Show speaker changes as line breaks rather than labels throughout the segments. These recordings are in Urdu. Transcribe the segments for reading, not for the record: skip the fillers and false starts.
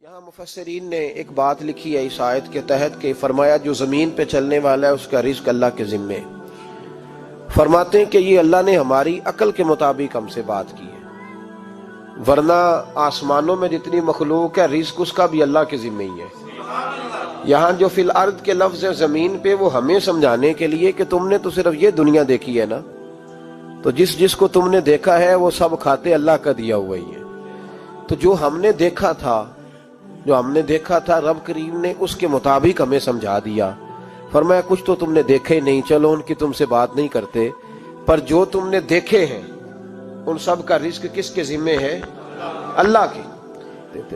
یہاں مفسرین نے ایک بات لکھی ہے اس آیت کے تحت کہ فرمایا جو زمین پہ چلنے والا ہے اس کا رزق اللہ کے ذمے. فرماتے ہیں کہ یہ اللہ نے ہماری عقل کے مطابق ہم سے بات کی ہے، ورنہ آسمانوں میں جتنی مخلوق ہے رزق اس کا بھی اللہ کے ذمے ہی ہے. یہاں جو فی الارض کے لفظ ہے زمین پہ، وہ ہمیں سمجھانے کے لیے کہ تم نے تو صرف یہ دنیا دیکھی ہے نا، تو جس کو تم نے دیکھا ہے وہ سب کھاتے اللہ کا دیا ہوا ہی ہے. تو جو ہم نے دیکھا تھا رب کریم نے اس کے مطابق ہمیں سمجھا دیا. فرمایا کچھ تو تم نے دیکھے نہیں، چلو ان کی تم سے بات نہیں کرتے، پر جو تم نے دیکھے ہیں ان سب کا رزق کس کے ذمے ہے؟ اللہ کے.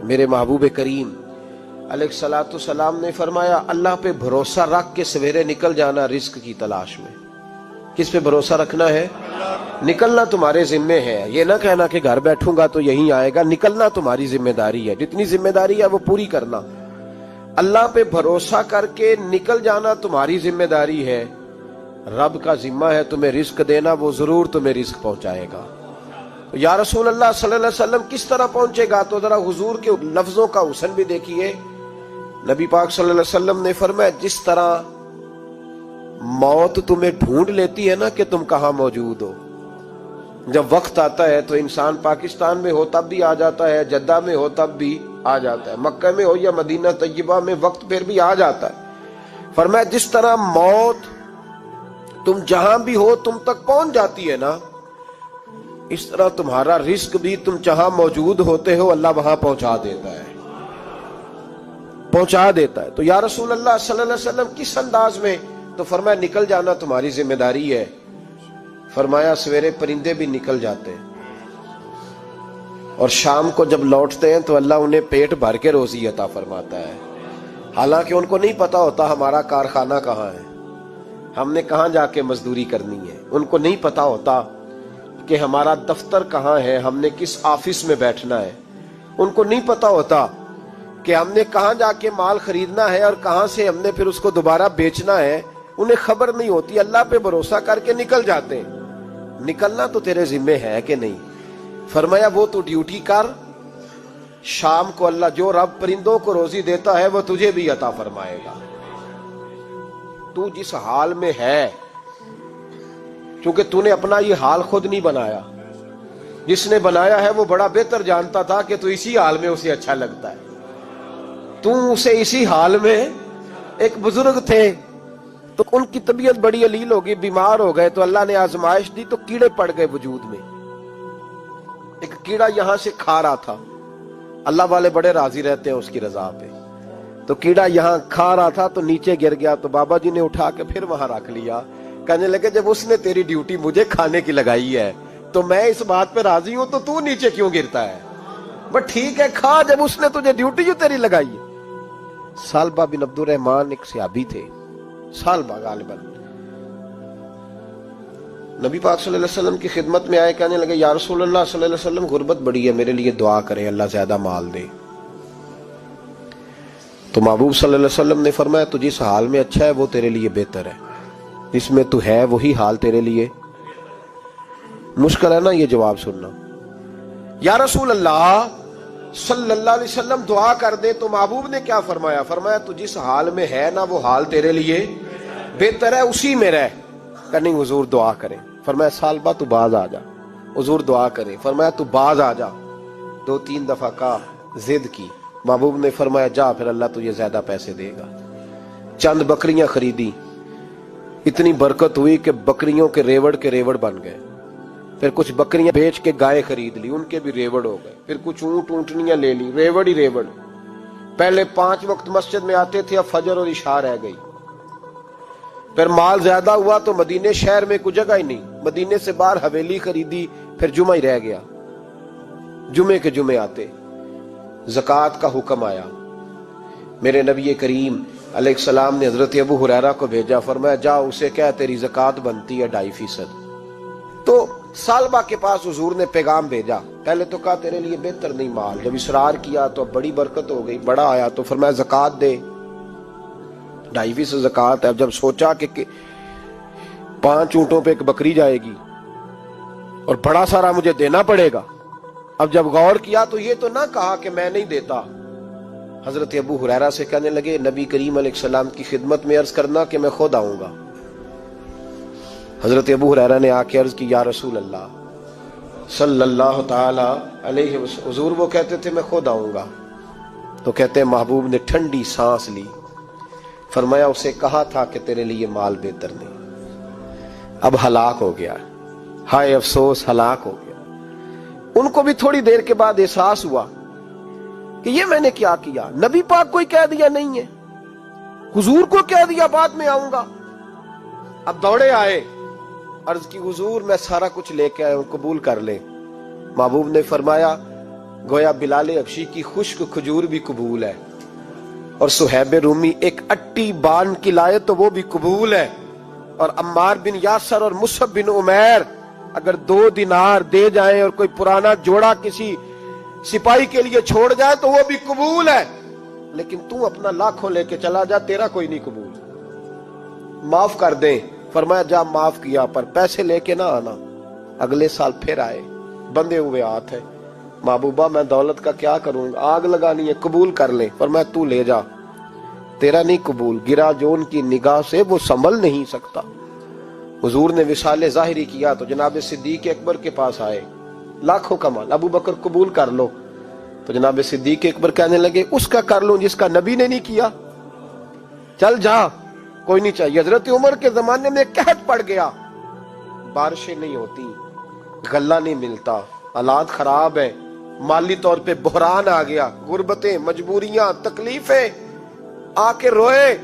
میرے محبوب کریم علیہ الصلوۃ والسلام نے فرمایا اللہ پہ بھروسہ رکھ کے سویرے نکل جانا رزق کی تلاش میں. کس پہ بھروسہ رکھنا ہے؟ نکلنا تمہارے ذمے ہے. یہ نہ کہنا کہ گھر بیٹھوں گا تو یہیں آئے گا. نکلنا تمہاری ذمہ داری ہے، جتنی ذمہ داری ہے وہ پوری کرنا. اللہ پہ بھروسہ کر کے نکل جانا تمہاری ذمہ داری ہے. رب کا ذمہ ہے تمہیں رزق دینا، وہ ضرور تمہیں رزق پہنچائے گا. یا رسول اللہ صلی اللہ علیہ وسلم کس طرح پہنچے گا؟ تو ذرا حضور کے لفظوں کا حسن بھی دیکھیے. نبی پاک صلی اللہ علیہ وسلم نے فرمایا جس طرح موت تمہیں ڈھونڈ لیتی ہے نا کہ تم کہاں موجود ہو، جب وقت آتا ہے تو انسان پاکستان میں ہو تب بھی آ جاتا ہے، جدہ میں ہو تب بھی آ جاتا ہے، مکہ میں ہو یا مدینہ طیبہ میں وقت پھر بھی آ جاتا ہے. فرمایا جس طرح موت تم جہاں بھی ہو تم تک پہنچ جاتی ہے نا، اس طرح تمہارا رزق بھی تم جہاں موجود ہوتے ہو اللہ وہاں پہنچا دیتا ہے. تو یا رسول اللہ صلی اللہ علیہ وسلم کس انداز میں؟ تو فرمایا نکل جانا تمہاری ذمہ داری ہے. فرمایا سویرے پرندے بھی نکل جاتے ہیں اور شام کو جب لوٹتے ہیں تو اللہ انہیں پیٹ بھر کے روزی عطا فرماتا ہے. حالانکہ ان کو نہیں پتا ہوتا ہمارا کارخانہ کہاں ہے، ہم نے کہاں جا کے مزدوری کرنی ہے. ان کو نہیں پتا ہوتا کہ ہمارا دفتر کہاں ہے، ہم نے کس آفس میں بیٹھنا ہے. ان کو نہیں پتا ہوتا کہ ہم نے کہاں جا کے مال خریدنا ہے اور کہاں سے ہم نے پھر اس کو دوبارہ بیچنا ہے. انہیں خبر نہیں ہوتی. اللہ پہ بھروسہ کر کے نکل جاتے ہیں. نکلنا تو تیرے ذمے ہے کہ نہیں؟ فرمایا وہ تو ڈیوٹی کر، شام کو اللہ جو رب پرندوں کو روزی دیتا ہے وہ تجھے بھی عطا فرمائے گا. تو جس حال میں ہے، کیونکہ تو نے اپنا یہ حال خود نہیں بنایا، جس نے بنایا ہے وہ بڑا بہتر جانتا تھا کہ تو اسی حال میں اسے اچھا لگتا ہے. تو اسے اسی حال میں، ایک بزرگ تھے تو ان کی طبیعت بڑی علیل ہو گئی، بیمار ہو گئے، تو اللہ نے آزمائش دی تو کیڑے پڑ گئے وجود میں. ایک کیڑا یہاں سے کھا رہا تھا، اللہ والے بڑے راضی رہتے ہیں اس کی رضا پہ. تو کیڑا یہاں کھا رہا تھا تو نیچے گر گیا، تو بابا جی نے اٹھا کے پھر وہاں رکھ لیا. کہنے لگے جب اس نے تیری ڈیوٹی مجھے کھانے کی لگائی ہے تو میں اس بات پہ راضی ہوں، تو نیچے کیوں گرتا ہے؟ بس ٹھیک ہے کھا، جب اس نے تجھے ڈیوٹی جو تیری لگائی ہے. سالبہ بن عبد الرحمن ایک صحابی تھے، سالبہ غالباً نبی پاک صلی اللہ علیہ وسلم کی خدمت میں آئے. کہنے لگے یا رسول اللہ صلی اللہ علیہ وسلم غربت بڑی ہے، میرے لیے دعا کریں اللہ زیادہ مال دے. تو محبوب صلی اللہ علیہ وسلم نے فرمایا تو جس حال میں اچھا ہے وہ تیرے لیے بہتر ہے، جس میں تو ہے وہی حال تیرے لیے. مشکل ہے نا یہ جواب سننا. یا رسول اللہ صلی اللہ علیہ وسلم دعا کر دے. تو محبوب نے کیا فرمایا؟ فرمایا تو جس حال میں ہے نا وہ حال تیرے لیے بہتر ہے، اسی میں رہ. کہ نہیں حضور دعا کریں. فرمایا سالبہ تو باز آ جا. حضور دعا کریں. فرمایا تو باز آ جا. 2-3 دفعہ کا ضد کی. محبوب نے فرمایا جا پھر اللہ تجھے زیادہ پیسے دے گا. چند بکریاں خریدی، اتنی برکت ہوئی کہ بکریوں کے ریوڑ بن گئے. پھر کچھ بکریاں بیچ کے گائے خرید لی، ان کے بھی ریوڑ ہو گئے. پھر کچھ اونٹنیاں لے لی، ریوڑ ہی ریوڑ. پہلے 5 وقت مسجد میں آتے تھے، اب فجر اور عشاء رہ گئی. پھر مال زیادہ ہوا تو مدینے شہر میں کوئی جگہ ہی نہیں، مدینے سے باہر حویلی خریدی، پھر جمعہ ہی رہ گیا. جمعے کے جمعے آتے. زکوٰۃ کا حکم آیا. میرے نبی کریم علیہ السلام نے حضرت ابو ہریرہ کو بھیجا. فرمایا جا اسے کہہ تیری زکوٰۃ بنتی ہے 2.5%. تو سالبہ کے پاس حضور نے پیغام بھیجا. پہلے تو کہا تیرے لیے بہتر نہیں مال. جب اصرار کیا تو اب بڑی برکت ہو گئی، بڑا آیا تو فرمایا زکوٰۃ دے. 2.5% زکوٰۃ ہے. اب جب سوچا کہ 5 اونٹوں پہ ایک بکری جائے گی اور بڑا سارا مجھے دینا پڑے گا، اب جب غور کیا تو یہ تو نہ کہا کہ میں نہیں دیتا، حضرت ابو ہریرہ سے کہنے لگے نبی کریم علیہ السلام کی خدمت میں عرض کرنا کہ میں خود آؤں گا۔ حضرت ابو ہریرہ نے آ کے عرض کی یا رسول اللہ صلی اللہ تعالی علیہ وسلم، حضور وہ کہتے تھے میں خود آؤں گا، تو کہتے ہیں محبوب نے ٹھنڈی سانس لی، فرمایا اسے کہا تھا کہ تیرے لیے مال بہتر نہیں، اب ہلاک ہو گیا، ہائے افسوس ہلاک ہو گیا۔ ان کو بھی تھوڑی دیر کے بعد احساس ہوا کہ یہ میں نے کیا کیا، نبی پاک کوئی کہہ دیا نہیں ہے، حضور کو کہہ دیا بعد میں آؤں گا۔ اب دوڑے آئے، عرض کی حضور میں سارا کچھ لے کے آیا ہوں، قبول کر لیں۔ محبوب نے فرمایا گویا بلال حبشی کی خشک کھجور بھی قبول ہے، اور صہیب رومی ایک اٹی بان کی لائے تو وہ بھی قبول ہے، اور عمار بن یاسر اور مصعب بن عمیر اگر 2 دینار دے جائیں اور کوئی پرانا جوڑا کسی سپاہی کے لیے چھوڑ جائے تو وہ بھی قبول ہے، لیکن تو اپنا لاکھوں لے کے چلا جا، تیرا کوئی نہیں قبول، معاف کر دیں۔ فرمایا جا معاف کیا، پر پیسے لے کے نہ آنا۔ اگلے سال پھر آئے، بندے ہوئے ہاتھ ہے، محبوبہ میں دولت کا کیا کروں گا، آگ لگانی ہے، قبول کر لیں۔ فرمایا تو لے جا، تیرا نہیں قبول، گرا جو ان کی نگاہ سے وہ سنبھل نہیں سکتا۔ حضور نے وصال ظاہری کیا تو جناب صدیق اکبر کے پاس آئے، لاکھوں کا مال، ابو بکر قبول کر لو، تو جناب صدیق اکبر کہنے لگے اس کا کر لوں جس کا نبی نے نہیں کیا، چل جا کوئی نہیں چاہیے۔ حضرت عمر کے زمانے میں قحط پڑ گیا، بارشیں نہیں ہوتی، غلہ نہیں ملتا، حالات خراب ہے، مالی طور پہ بحران آ گیا، غربتیں، مجبوریاں، تکلیفیں، آ کے روئے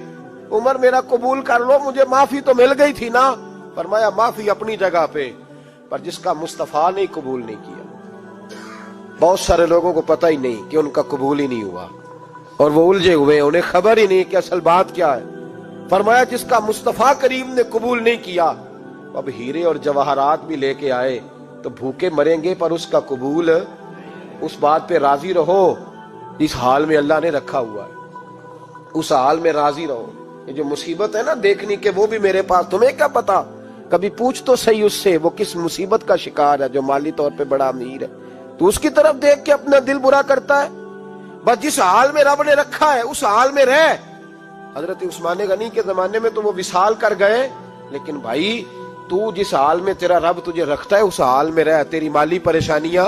عمر میرا قبول کر لو، مجھے معافی تو مل گئی تھی نا۔ فرمایا معافی اپنی جگہ پہ، پر جس کا مصطفیٰ نے قبول نہیں کیا۔ بہت سارے لوگوں کو پتہ ہی نہیں کہ ان کا قبول ہی نہیں ہوا، اور وہ الجھے ہوئے، انہیں خبر ہی نہیں کہ اصل بات کیا ہے۔ فرمایا جس کا مصطفیٰ کریم نے قبول نہیں کیا، اب ہیرے اور جواہرات بھی لے کے آئے تو بھوکے مریں گے، پر اس کا قبول، اس بات پہ راضی رہو اس حال میں اللہ نے رکھا ہوا ہے، اس حال میں راضی رہو۔ یہ جو مصیبت ہے نا دیکھنی کہ وہ بھی میرے پاس، تمہیں کیا پتا، کبھی پوچھ تو صحیح اس سے وہ کس مصیبت کا شکار ہے، جو مالی طور پہ بڑا امیر ہے، تو اس کی طرف دیکھ کے اپنا دل برا کرتا ہے۔ بس جس حال میں رب نے رکھا ہے اس حال میں رہ۔ حضرت عثمان غنی کے زمانے میں تو وہ وصال کر گئے، لیکن بھائی تو جس حال میں تیرا رب تجھے رکھتا ہے اس حال میں رہ، تیری مالی پریشانیاں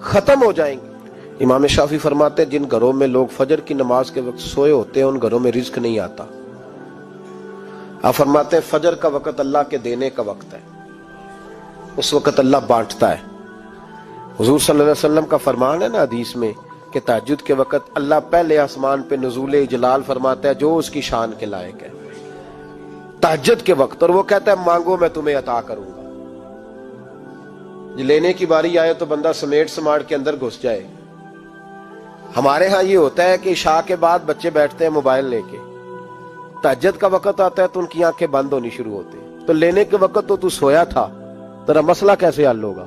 ختم ہو جائیں گی۔ امام شافعی فرماتے ہیں جن گھروں میں لوگ فجر کی نماز کے وقت سوئے ہوتے ہیں ان گھروں میں رزق نہیں آتا۔ آپ فرماتے ہیں فجر کا وقت اللہ کے دینے کا وقت ہے، اس وقت اللہ بانٹتا ہے۔ حضور صلی اللہ علیہ وسلم کا فرمان ہے نا حدیث میں کہ تہجد کے وقت اللہ پہلے آسمان پہ نزول جلال فرماتا ہے جو اس کی شان کے لائق ہے تہجد کے وقت، اور وہ کہتا ہے مانگو میں تمہیں عطا کروں گا۔ لینے کی باری آئے تو بندہ سمیٹ سماٹ کے اندر گھس جائے۔ ہمارے ہاں یہ ہوتا ہے کہ عشاء کے بعد بچے بیٹھتے ہیں موبائل لے کے، تہجد کا وقت آتا ہے تو ان کی آنکھیں بند ہونی شروع ہوتی ہیں، تو لینے کے وقت تو سویا تھا، تیرا مسئلہ کیسے حل ہوگا؟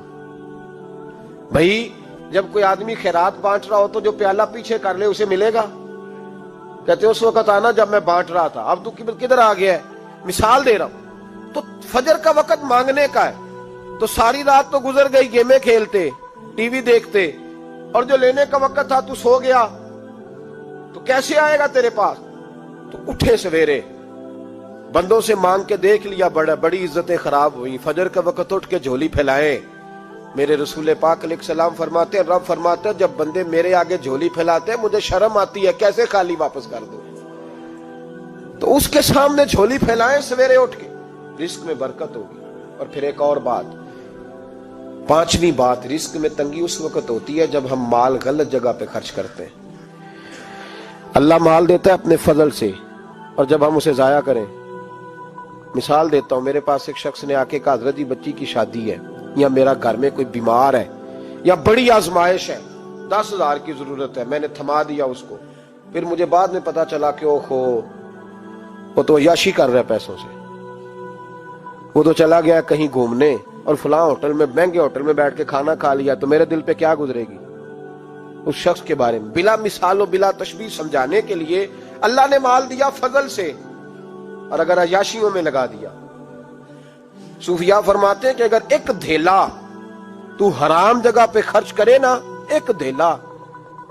بھائی جب کوئی آدمی خیرات بانٹ رہا ہو تو جو پیالہ پیچھے کر لے اسے ملے گا؟ کہتے اس وقت آنا جب میں بانٹ رہا تھا، اب تو کدھر آ گیا ہے؟ مثال دے رہا ہوں۔ تو فجر کا وقت مانگنے کا ہے، تو ساری رات تو گزر گئی گیمیں کھیلتے، ٹی وی دیکھتے، اور جو لینے کا وقت تھا تو سو گیا، تو کیسے آئے گا تیرے پاس؟ تو اٹھے سویرے، بندوں سے مانگ کے دیکھ لیا، بڑی عزتیں خراب ہوئی، فجر کا وقت اٹھ کے جھولی پھیلائے۔ میرے رسول پاک علیہ السلام فرماتے ہیں، رب فرماتے ہیں جب بندے میرے آگے جھولی پھیلاتے ہیں مجھے شرم آتی ہے، کیسے خالی واپس کر دوں؟ تو اس کے سامنے جھولی پھیلائیں سویرے اٹھ کے، رزق میں برکت ہوگی۔ اور پھر ایک اور بات، 5ویں بات، رزق میں تنگی اس وقت ہوتی ہے جب ہم مال غلط جگہ پہ خرچ کرتے ہیں۔ اللہ مال دیتا ہے اپنے فضل سے، اور جب ہم اسے ضائع کریں، مثال دیتا ہوں، میرے پاس ایک شخص نے آ کے کہا حضرت جی بچی کی شادی ہے، یا میرا گھر میں کوئی بیمار ہے، یا بڑی آزمائش ہے، 10,000 کی ضرورت ہے، میں نے تھما دیا اس کو، پھر مجھے بعد میں پتا چلا کہ وہ تو عیاشی کر رہا ہے پیسوں سے، وہ تو چلا گیا کہیں گھومنے اور فلاں ہوٹل میں، مہنگے ہوٹل میں بیٹھ کے کھانا کھا لیا، تو میرے دل پہ کیا گزرے گی اس شخص کے بارے میں؟ بلا مثال و بلا تشبیہ سمجھانے کے لیے اللہ نے مال دیا فضل سے، اور اگر عیاشیوں میں لگا دیا۔ صوفیاء فرماتے ہیں کہ اگر ایک دھیلا تو حرام جگہ پہ خرچ کرے نا، ایک دھیلا،